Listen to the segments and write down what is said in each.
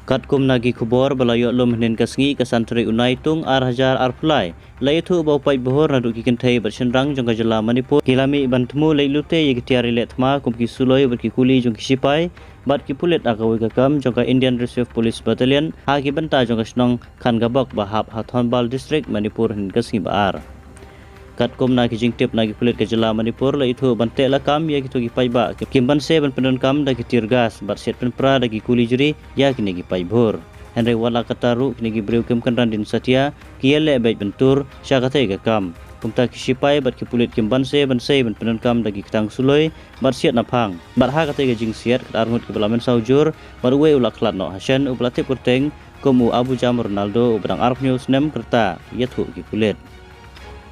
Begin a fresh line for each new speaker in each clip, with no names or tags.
Kat kum nagi kubor balayok lom henen kasngi kasantri unai tung arhajar arpulai. Lai thu bau pai bohor na duki kentai bersenrang jong kajala Manipur. Kilami bantmu lai lute ye kitiari let ma kum ki suloi berki kuli jong kisipai. Bat ki pulet agawi kakam jong ka Indian Reserve Police Battalion. Ha ki benta jong kasnong kan gabak bahap Hathonbal District Manipur henen kasngi baar. Kat kum na kijing tip na pulet kajala Manipur la itu bante la kam ya gitu ki pai ba kimban se ban penon kam da ki tirgas bar set pen pra da ki kuli juri ya kini ki pai bhur Henry wala kataru kini ki breu kem kan randin satya ki le bai bentur sya kate ga kam kumta ki sipai bat ki pulet kimban se ban penon kam da ki kitang suloi bar siat na phang bar ha kate ga jing siat armut ki balamen saujur bar we ulak klat no hasan ublate kurteng komu Abu Jam Ronaldo ubrang Arab News nem kerta yathu ki pulet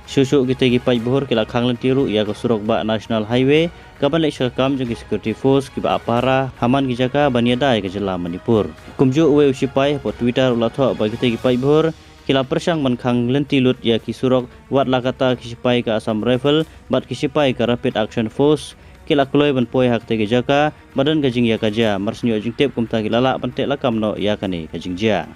Susu kita gi pai bohor kila khanglan tiru ya ko surok ba National Highway kaban lek syakam jeng security force ki ba apara haman gi jaka baniada ke jela Manipur kumju we usipai po Twitter ulatho ba kita gi pai bohor kila persang man khanglan tilut ya ki surok wat lakata ki sipai ka Assam Rifle bat ki sipai ka Rapid Action Force kila kloi ban poi hak te gi jaka badan gajing ya kaja marsnyo jing tep kumta gi lala ban te lakam no ya kani gajing ja